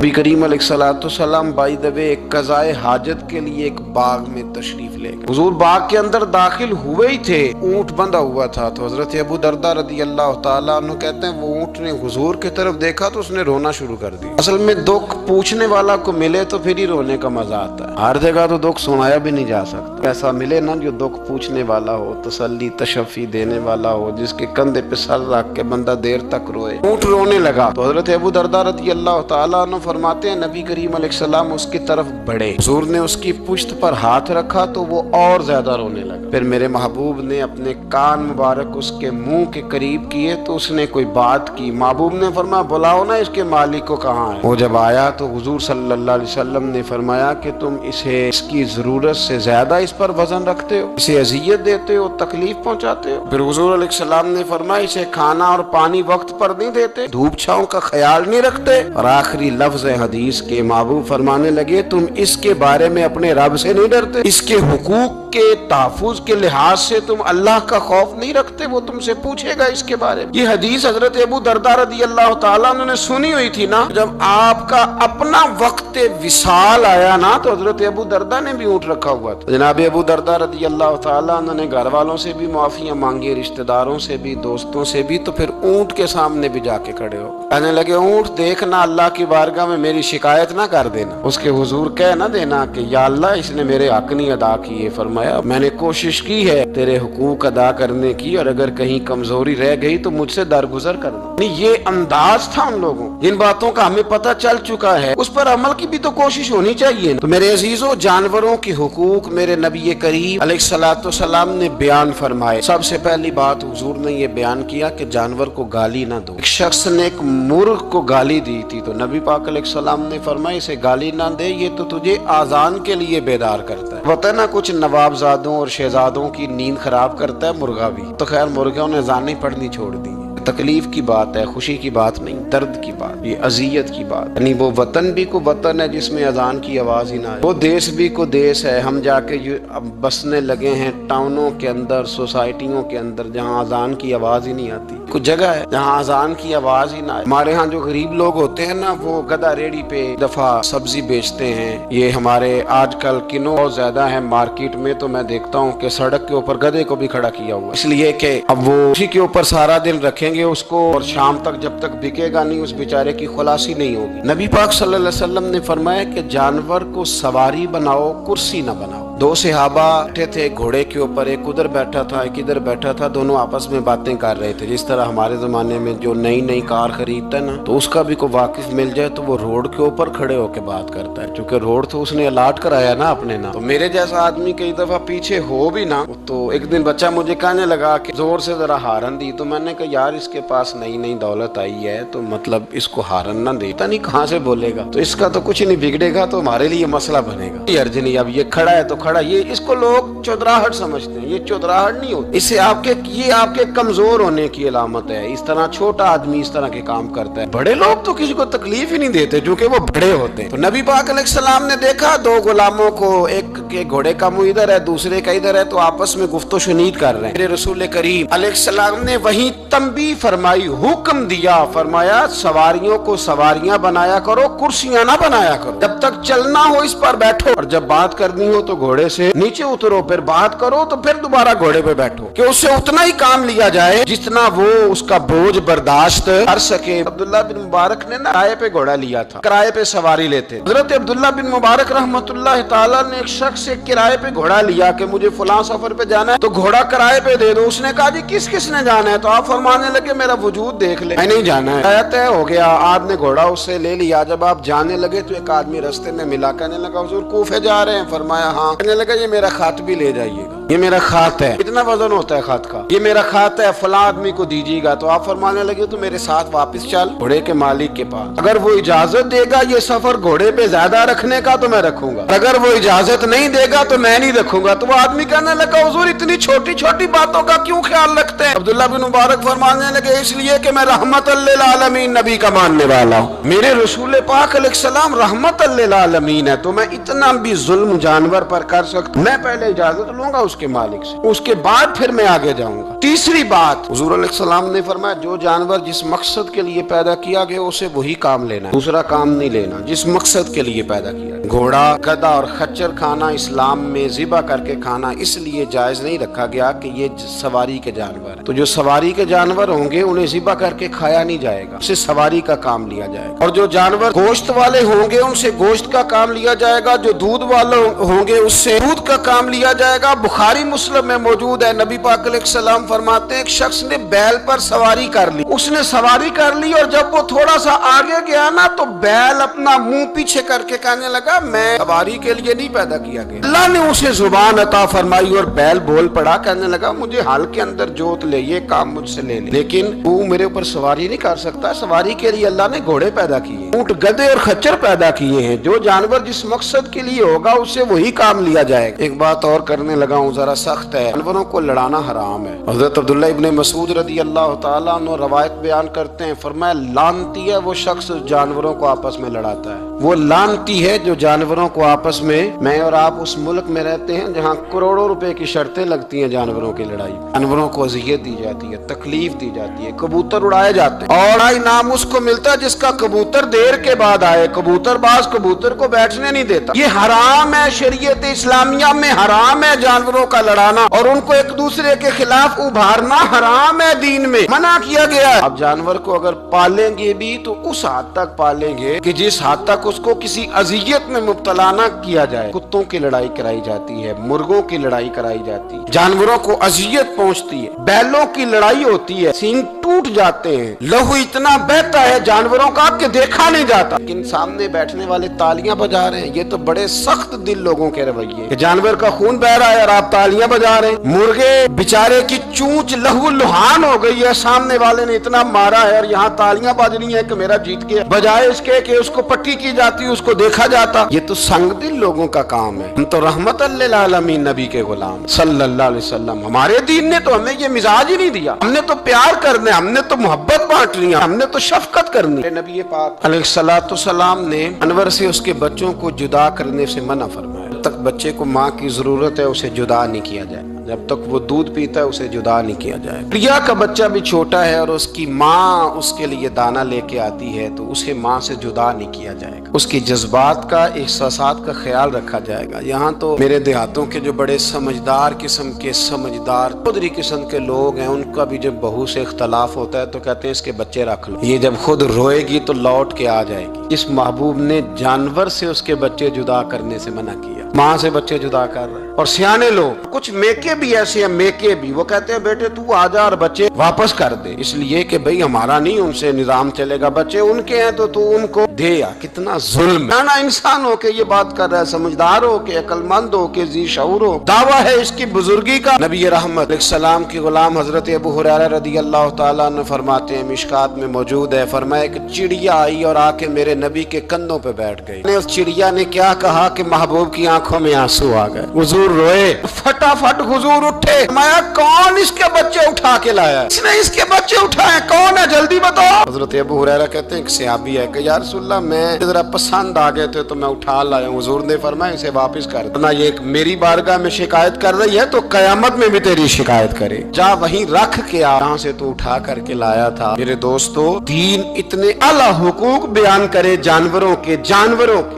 नबी करीम अलैहिस्सलाम by the way एक कज़ाए हाजत के लिए एक बाग में तशरीफ ले गए। हुजूर बाग के अंदर दाखिल हुए ही थे, ऊंट बंधा हुआ था। तो हजरत अबू दरदा रदी अल्लाह तआला अन्हु कहते हैं वो ऊंट ने हुजूर की तरफ देखा तो उसने रोना शुरू कर दिया। असल में दुख पूछने वाला को मिले तो फिर ही रोने का मजा आता है। हर जगह तो दुख सुनाया भी नहीं जा सकता। ऐसा मिले ना जो दुख पूछने वाला हो, तसल्ली तशफ़ी देने वाला हो, जिसके कंधे पे सर रख के बंदा देर तक रोए। ऊंट रोने लगा तो हजरत अबू दरदा रदी अल्लाह तआला अन्हु फरमाते हैं नबी करीम अलैहिस्सलाम उसकी तरफ बढ़े, हुजूर ने उसकी पुश्त पर हाथ रखा तो वो और ज्यादा रोने लगा। फिर मेरे महबूब ने अपने कान मुबारक उसके मुंह के करीब किए तो उसने कोई बात की। महबूब ने फरमाया बुलाओ ना इसके मालिक को कहाँ है। वो जब आया तो हुजूर सल्लल्लाहु अलैहि वसल्लम ने फरमाया कि तुम इसे इसकी जरूरत से ज्यादा इस पर वजन रखते हो, इसे अजियत देते हो, तकलीफ पहुंचाते हो। फिर हुजूर अलैहिस्सलाम ने फरमाया इसे खाना और पानी वक्त पर नहीं देते, धूप छांव का ख्याल नहीं रखते। और आखिरी लफ्ज हदीस के महबूब फरमाने लगे तुम इसके बारे में अपने रब से नहीं डरते, इसके हुकूक के तहफ़्फ़ुज़ के लिहाज से तुम अल्लाह का खौफ नहीं रखते, वो तुमसे पूछेगा इसके बारे में। ये हदीस हजरत अबू दरदा रदी अल्लाह तआला अन्हु ने सुनी हुई थी ना। जब आपका अपना वक्त विसाल आया ना तो हजरत अबू दरदा ने भी ऊँट रखा हुआ था। जनाब अबू दरदा रदी अल्लाह तआला अन्हु ने घर वालों से भी माफियां मांगी, रिश्तेदारों से भी, दोस्तों से भी। तो फिर ऊँट के सामने भी जाके खड़े हो कहने लगे ऊँट देखना अल्लाह की बारगाह में मेरी शिकायत ना कर देना, उसके हुजूर कह ना देना कि या अल्लाह इसने मेरे हक नहीं अदा किए। फरमाया मैंने कोशिश की है तेरे हुकूक अदा करने की और अगर कहीं कमजोरी रह गई तो मुझसे दरगुजर करना। नहीं ये अंदाज था उन लोगों, जिन बातों का हमें पता चल चुका है उस पर अमल की भी तो कोशिश होनी चाहिए। तो मेरे अजीजों जानवरों के हुकूक मेरे नबी करीम अलैहिस्सलाम ने बयान फरमाए। सबसे पहली बात हुजूर ने ये बयान किया कि जानवर को गाली ना दो। एक शख्स ने एक मुर्ग को गाली दी थी तो नबी पाक अलैहिस्सलाम ने फरमाया इसे गाली ना दे, ये तो तुझे आजान के लिए बेदार करता है। पता ना कुछ नवाबजादों और शहजादों की नींद खराब करता है मुर्गा भी। तो खैर मुर्गा ने अजान नहीं पढ़नी छोड़ दी। तकलीफ की बात है, खुशी की बात नहीं, दर्द की बात, ये अजियत की बात। यानी वो वतन भी को वतन है जिसमें अजान की आवाज ही ना आए, वो देश भी को देश है। हम जाके अब बसने लगे हैं टाउनों के अंदर, सोसाइटियों के अंदर जहाँ अजान की आवाज ही नहीं आती। कुछ जगह है जहाँ अजान की आवाज ही ना आए। हमारे यहाँ जो गरीब लोग होते हैं ना वो गधा रेडी पे दफा सब्जी बेचते हैं। ये हमारे आजकल किन्नों बहुत ज्यादा है मार्केट में, तो मैं देखता हूँ कि सड़क के ऊपर गधे को भी खड़ा किया हुआ, इसलिए कि अब वो उसी के ऊपर सारा दिन रखेंगे उसको और शाम तक जब तक बिकेगा नहीं उस बेचारे की खुलासी नहीं होगी। नबी पाक सल्लल्लाहु अलैहि वसल्लम ने फरमाया कि जानवर को सवारी बनाओ, कुर्सी न बनाओ। दो सहाबा बैठे थे घोड़े के ऊपर, एक उधर बैठा था एक इधर बैठा था, दोनों आपस में बातें कर रहे थे। जिस तरह हमारे जमाने में जो नई नई कार खरीदता है ना तो उसका भी कोई वाकिफ मिल जाए तो वो रोड के ऊपर खड़े होकर बात करता है, क्योंकि रोड तो उसने अलाट कराया ना अपने नाम। तो मेरे जैसा आदमी कई दफा पीछे हो भी ना। तो एक दिन बच्चा मुझे कहने लगा कि जोर से जरा हारन दी, तो मैंने कहा यार इसके पास नई नई दौलत आई है तो मतलब इसको हारन ना दे, पता नहीं कहाँ से बोलेगा, तो इसका तो कुछ नहीं बिगड़ेगा तो हमारे लिए मसला बनेगा। ये अर्जनी अब ये खड़ा है तो खड़ा, ये इसको लोग चौधराहट समझते हैं, ये चौधराहट नहीं होती। इससे ये आपके कमजोर होने की अलामत है। इस तरह छोटा आदमी इस तरह के काम करता है। बड़े लोग तो किसी को तकलीफ ही नहीं देते जो कि वो बड़े होते हैं। तो नबी पाक अलैहिस्सलाम ने देखा दो गुलामों को, एक के घोड़े का मुंह इधर है दूसरे का इधर है, तो आपस में गुफ्तो शुनीद कर रहे हैं। मेरे रसूल करीम अलैहिस्सलाम ने वही तंबीह फरमाई, हुक्म दिया, फरमाया सवारियों को सवारियां बनाया करो, कुर्सियां ना बनाया करो। जब तक चलना हो इस पर बैठो और जब बात करनी हो तो घोड़े से नीचे उतरो, फिर बात करो तो फिर दोबारा घोड़े पे बैठो कि उससे उतना ही काम लिया जाए जितना वो उसका बोझ बर्दाश्त कर सके। अब्दुल्ला बिन मुबारक ने ना किराए पे घोड़ा लिया था, किराए पे सवारी लेते। हजरत अब्दुल्ला बिन मुबारक रहमतुल्लाह ताला ने एक शख्स से किराए पे घोड़ा लिया कि मुझे फलां सफर पे जाना है तो घोड़ा किराए पे दे दो। उसने कहा जी किस किसने जाना है? तो आप फरमाने लगे मेरा वजूद देख ले, मैं नहीं जाना है। तय हो गया, आपने घोड़ा उससे ले लिया। जब आप जाने लगे तो एक आदमी रास्ते में मिला, कहने लगा हुजूर कूफे जा रहे हैं? फरमाया हाँ। कहने लगा ये मेरा खात भी ले जाइएगा, ये मेरा खात है, इतना वजन होता है खात का, ये मेरा खात है, फला आदमी को दीजिएगा। तो आप फरमाने लगे तो मेरे साथ वापस चल घोड़े के मालिक के पास, अगर वो इजाजत देगा ये सफर घोड़े पे ज्यादा रखने का तो मैं रखूंगा, अगर वो इजाजत नहीं देगा तो मैं नहीं रखूंगा। तो वो आदमी कहने लगा हुजूर इतनी छोटी छोटी बातों का क्यों ख्याल रखते हैं? अब्दुल्ला बिन मुबारक फरमाने लगे इसलिए कि मैं रहमतल लिल आलमीन नबी का मानने वाला हूँ, मेरे रसूल पाक अलैहिस्सलाम रहमतल लिल आलमीन है, तो मैं इतना भी जुल्म जानवर पर कर सकता, मैं पहले इजाजत लूंगा उसकी। उसके मालिक से, उसके बाद फिर मैं आगे जाऊंगा। तीसरी बात, हुजूर अलैहिस्सलाम ने फरमाया जो जानवर जिस मकसद के लिए पैदा किया गया उसे वही काम लेना, दूसरा काम नहीं लेना, जिस मकसद के लिए पैदा किया। घोड़ा, गधा और खच्चर खाना इस्लाम में ज़िबा करके खाना इसलिए जायज नहीं रखा गया कि ये सवारी के जानवर, तो जो सवारी के जानवर होंगे उन्हें ज़िबा करके खाया नहीं जाएगा, उससे सवारी का काम लिया जाएगा। और जो जानवर गोश्त वाले होंगे उनसे गोश्त का काम लिया जाएगा, जो दूध वाले होंगे उससे दूध का काम लिया जाएगा। बुखारी मुस्लिम में मौजूद है, नबी पाक अलैहिस्सलाम फरमाते हैं एक शख्स ने बैल पर सवारी कर ली, उसने सवारी कर ली और जब वो थोड़ा सा आगे गया ना तो बैल अपना मुंह पीछे करके कहने लगा मैं सवारी के लिए नहीं पैदा किया गया। अल्लाह ने उसे जुबान अता फरमाई और बैल बोल पड़ा, कहने लगा मुझे हल के अंदर जोत ले, ये काम मुझसे ले, लेकिन तू मेरे ऊपर सवारी नहीं कर सकता। सवारी के लिए अल्लाह ने घोड़े पैदा किए, ऊंट, गधे और खच्चर पैदा किए हैं। जो जानवर जिस मकसद के लिए होगा उससे वही काम लिया जाएगा। एक बात और करने लगा हूँ, जरा सख्त है, जानवरों को लड़ाना हराम है। हज़रत अब्दुल्लाह इब्न मसूद रदी अल्लाह तआला अन्हु रवायत बयान करते हैं, फरमाया लानती है वो शख्स जानवरों को आपस में लड़ाता है, वो लानती है जो जानवरों को आपस में। मैं और आप उस मुल्क में रहते हैं जहाँ करोड़ों रुपए की शर्तें लगती हैं जानवरों की लड़ाई, जानवरों को अज़ियत दी जाती है, तकलीफ दी जाती है, कबूतर उड़ाए जाते हैं और इनाम उसको मिलता है जिसका कबूतर देर के बाद आए। कबूतरबाज कबूतर को बैठने नहीं देता। ये हराम है, शरीयत इस्लामिया में हराम है जानवरों का लड़ाना और उनको एक दूसरे के खिलाफ उभारना हराम है, दीन में मना किया गया है। अब जानवर को अगर पालेंगे भी तो उस हद तक पालेंगे कि जिस हद तक उसको किसी अजियत में मुब्तला न किया जाए। कुत्तों की लड़ाई कराई जाती है, मुर्गों की लड़ाई कराई जाती है, जानवरों को अजियत पहुंचती है, बैलों की लड़ाई होती है, सींग टूट जाते हैं, लहू इतना बहता है जानवरों का कि देखा नहीं जाता, लेकिन सामने बैठने वाले तालियां बजा रहे हैं। ये तो बड़े सख्त दिल लोगों के रवैये, जानवर का खून बह रहा है और आप तालियां बजा रहे हैं। मुर्गे बेचारे की चूंच लहू लुहान हो गई है, सामने वाले ने इतना मारा है और यहाँ तालियां बज रही है कि मेरा जीत गया, बजाय इसके कि उसको पट्टी की जाती, उसको देखा जाता। ये तो संग दिल लोगों का काम है। हम तो रहमतल लिल आलमीन नबी के गुलाम सल्लल्लाहु अलैहि वसल्लम, हमारे दीन ने तो हमें ये मिजाज ही नहीं दिया। हमने तो प्यार करने, हमने तो मोहब्बत बांटनी, हमने तो शफकत करनी। नबी पाक अलैहिस्सलातु सलाम ने जानवर से उसके बच्चों को जुदा करने से मना फरमाया। जब तक बच्चे को माँ की जरूरत है उसे जुदा नहीं किया जाए, जब तक वो दूध पीता है उसे जुदा नहीं किया जाए। प्रिया का बच्चा भी छोटा है और उसकी माँ उसके लिए दाना लेके आती है तो उसे माँ से जुदा नहीं किया जाएगा, उसकी जज्बात का, एहसासात का ख्याल रखा जाएगा। यहाँ तो मेरे देहातों के जो बड़े समझदार किस्म के, समझदार चौधरी किस्म के लोग हैं, उनका भी जब बहू से इख्तलाफ होता है तो कहते हैं इसके बच्चे रख लो, ये जब खुद रोएगी तो लौट के आ जाएगी। इस महबूब ने जानवर से उसके बच्चे जुदा करने से मना किया, माँ से बच्चे जुदा कर रहे हैं। और सियाने लोग, कुछ मेके भी ऐसे हैं, मेके भी, वो कहते हैं बेटे तू आजा और बच्चे वापस कर दे, इसलिए कि भाई हमारा नहीं उनसे निजाम चलेगा, बच्चे उनके हैं तो तू उनको दे। या कितना जुल्म है ना, इंसान हो के ये बात कर रहा है, समझदार हो के, अक्लमंद हो के, जी शऊर हो, दावा है इसकी बुजुर्गी का। नबी रहमत अलैहिस्सलाम के गुलाम हजरत अबू हुरैरा रदी अल्लाह तआला अन्हु फरमाते हैं, मिशकात में मौजूद है, फरमाया एक चिड़िया आई और आके मेरे नबी के कंधों पे बैठ गई। उस चिड़िया ने क्या कहा कि महबूब की आंखों में आंसू आ गए, हुजूर रोए, फटाफट हुजूर उठे, मैं कौन इसके बच्चे उठा के लाया, इसने इसके बच्चे उठाए, कौन है जल्दी बताओ। हजरत अबू हुरैरा कहते हैं एक सहाबी है कि या रसूलल्लाह मैं जरा पसंद आ गए थे तो मैं उठा लाया। हुजूर ने फरमाया इसे वापस कर देना, ये मेरी बारगाह में शिकायत कर रही है तो कयामत में भी तेरी शिकायत करे, जा वहीं रख के आ जहाँ से तू उठा करके लाया था। मेरे दोस्तों, दीन इतने आला हुकूक बयान करे जानवरों के,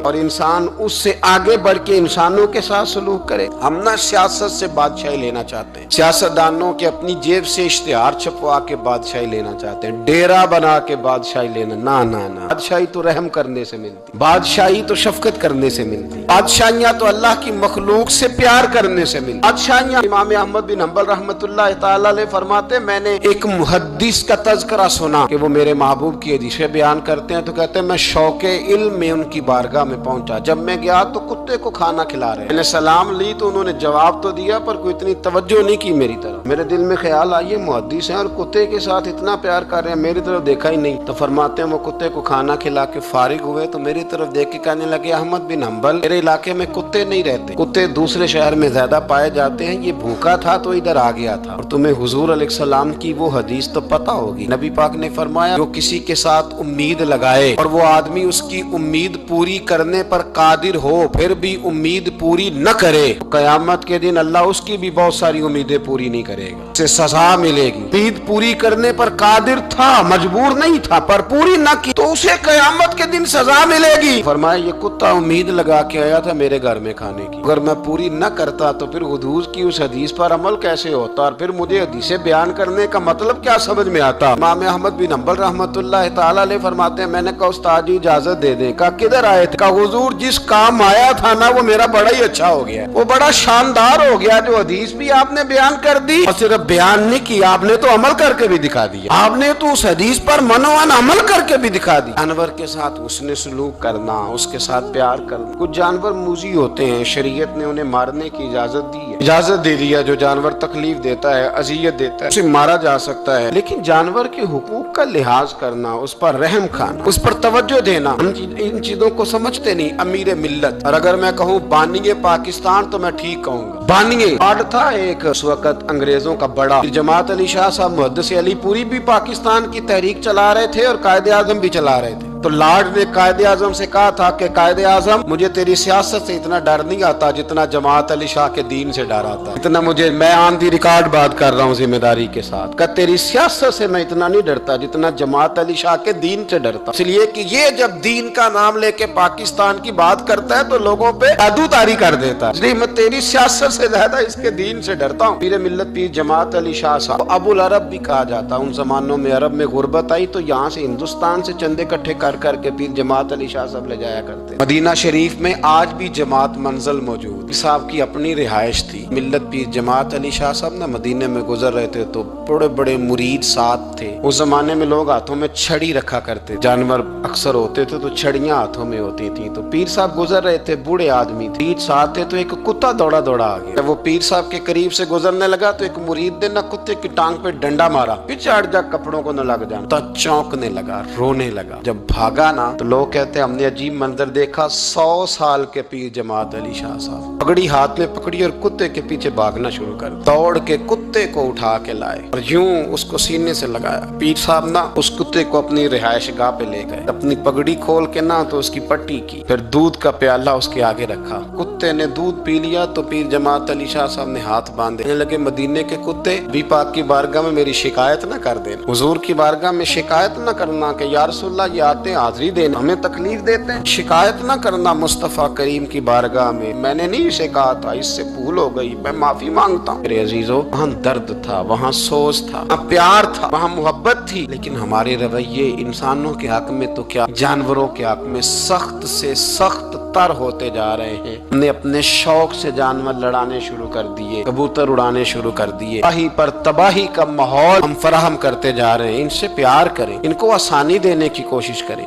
और इंसान उससे आगे बढ़ के इंसानों के साथ सलूक करे। हम ना सियासत से बादशाही लेना चाहते हैं, सियासतदानों के अपनी जेब से इश्तिहार छपवा के बादशाही लेना चाहते हैं, डेरा बना के बादशाही लेना, ना ना ना। बादशाही तो रहम करने से मिलती, बादशाही तो शफकत करने से मिलती, बादशाहियां तो अल्लाह की मखलूक से प्यार करने से मिलती। बादशाहियां, इमाम अहमद बिन हंबल रहमतुल्लाह तआला अलैह फरमाते, मैंने एक मुहद्दिस का तज़किरा सुना कि वो मेरे महबूब की हदीसें बयान करते हैं तो कहते हैं मैं शौके इल्म में उनकी बारगाह में पहुंचा, जब मैं गया तो कुत्ते को खाना खिला रहे, मैंने सलाम ली तो उन्होंने जवाब तो दिया पर कोई इतनी तवज्जो नहीं की मेरी तरफ। मेरे दिल में ख्याल आया मुहद्दिस हैं और कुत्ते के साथ इतना प्यार कर रहे हैं, मेरी तरफ देखा ही नहीं। तो फरमाते हैं वो कुत्ते को खाना खिला के फारिग हुए तो मेरी तरफ देख के कहने लगे, अहमद बिन हंबल, मेरे इलाके में कुत्ते नहीं रहते, कुत्ते दूसरे शहर में ज्यादा पाए जाते हैं, ये भूखा था तो इधर आ गया था। और तुम्हें हुजूर अलैहिस्सलाम की वो हदीस तो पता होगी, नबी पाक ने फरमाया जो किसी के साथ उम्मीद लगाए और वो आदमी उसकी उम्मीद पूरी करने पर कादिर हो फिर भी उम्मीद पूरी न करे, कयामत के दिन अल्लाह उसकी भी बहुत सारी उम्मीदें पूरी नहीं करेगा, उसे सजा मिलेगी। उम्मीद पूरी करने पर कादिर था, मजबूर नहीं था, पर पूरी न की तो उसे क़यामत के दिन सजा मिलेगी। फरमाया ये कुत्ता उम्मीद लगा के आया था मेरे घर में खाने की, अगर मैं पूरी न करता तो फिर हुजूर की उस हदीस पर अमल कैसे होता, और फिर मुझे हदीसें बयान करने का मतलब क्या समझ में आता। इमाम अहमद बिन हंबल रहमतुल्लाह तआला अलैह फरमाते हैं, मैंने कहा उस्ताद जी इजाजत दे दें। कहा किधर आए थे? कहा हुजूर जिस काम आया था ना वो मेरा बड़ा ही अच्छा हो गया, वो बड़ा शानदार हो गया, जो हदीस भी आपने बयान कर दी और सिर्फ बयान नहीं किया, आपने तो अमल करके भी दिखा दिया, आपने तो उस हदीस पर मनोवन अमल करके भी दिखा दिया। जानवर के साथ उसने सलूक करना, उसके साथ प्यार करना। कुछ जानवर मूजी होते हैं, शरीयत ने उन्हें मारने की इजाजत दी है, इजाजत दे दिया। जो जानवर तकलीफ देता है, अजियत देता है, उसे मारा जा सकता है, लेकिन जानवर के हुकूक का लिहाज करना, उस पर रहम खाना, उस पर तवज्जो देना, इन चीजों को समझते नहीं अमीर मिल्लत। और अगर मैं कहूँ बानिए पाकिस्तान तो मैं ठीक कहूँगा। बानिए आड़ था एक उस वक्त अंग्रेजों का बड़ा, जमात अली शाह साहब मुहद्दिस अली पूरी भी पाकिस्तान की तहरीक चला रहे थे और कायदे आजम भी चला रहे थे। तो लॉर्ड ने कायदे आजम से कहा था कि कायदे आजम मुझे तेरी सियासत से इतना डर नहीं आता जितना जमात अली शाह के दीन से डर आता, इतना मुझे, मैं ऑन दी रिकॉर्ड बात कर रहा हूँ जिम्मेदारी के साथ, कि तेरी सियासत से मैं इतना नहीं डरता जितना जमात अली शाह के दीन से डरता। इसलिए कि ये जब दीन का नाम लेके पाकिस्तान की बात करता है तो लोगों पे जादूतारी कर देता है, इसलिए मैं तेरी सियासत से ज्यादा इसके दीन से डरता हूँ। पीर मिल्लत पीर जमात अली शाह साहब, अबुल अरब भी कहा जाता। उन जमानों में अरब में गुर्बत आई तो यहाँ से हिंदुस्तान से चंदे इकट्ठे कर करके पीर जमात अली शाह साहब ले जाया करते। मदीना शरीफ में आज भी जमात मंजिल मौजूद, साहब की अपनी रिहाइश थी। मिल्लत पीर जमात अली शाह साहब ना मदीने में गुजर रहे थे तो बड़े बड़े मुरीद साथ थे। उस जमाने में लोग हाथों में छड़ी रखा करते, जानवर अक्सर होते थे तो छड़ियां हाथों में होती थी। तो पीर साहब गुजर रहे थे, बूढ़े आदमी थे, साथ थे, तो एक कुत्ता दौड़ा दौड़ा आ गया। वो पीर साहब के करीब से गुजरने लगा तो एक मुरीद ने ना कुत्ते की टांग पे डंडा मारा, पीछे हट जा, कपड़ों को न लग जाना। तो चौंकने लगा, रोने लगा। जब भागा ना तो लोग कहते हैं हमने अजीब मंजर देखा। 100 साल के पीर जमात अली शाह साहब पगड़ी हाथ में पकड़ी और कुत्ते के पीछे भागना शुरू कर, दौड़ के कुत्ते को उठा के लाए और यूं उसको सीने से लगाया। पीर साहब ना उस कुत्ते को अपनी रिहाइश गाह पे ले गए, अपनी पगड़ी खोल के ना तो उसकी पट्टी की, फिर दूध का प्याला उसके आगे रखा। कुत्ते ने दूध पी लिया तो पीर जमात अली शाह साहब ने हाथ बांधे लगे, मदीने के कुत्ते भी पाक की बारगाह में मेरी शिकायत न कर देना, हुजूर की बारगाह में शिकायत न करना कि या रसूलल्लाह ये आते हाजिरी देना, हमें तकलीफ देते हैं, शिकायत न करना मुस्तफा करीम की बारगाह में, मैंने नहीं इसे कहा था, इससे भूल हो गई, मैं माफी मांगता हूँ। मेरे अजीजों, वहाँ दर्द था, वहाँ सोच था, वहाँ प्यार था, वहाँ मोहब्बत थी, लेकिन हमारे रवैये इंसानों के हक में तो क्या जानवरों के हक में सख्त से सख्त तर होते जा रहे हैं। हमने अपने शौक से जानवर लड़ाने शुरू कर दिए, कबूतर उड़ाने शुरू कर दिए, तबाही पर तबाही का माहौल हम फराहम करते जा रहे हैं। इनसे प्यार करें, इनको आसानी देने की कोशिश करें।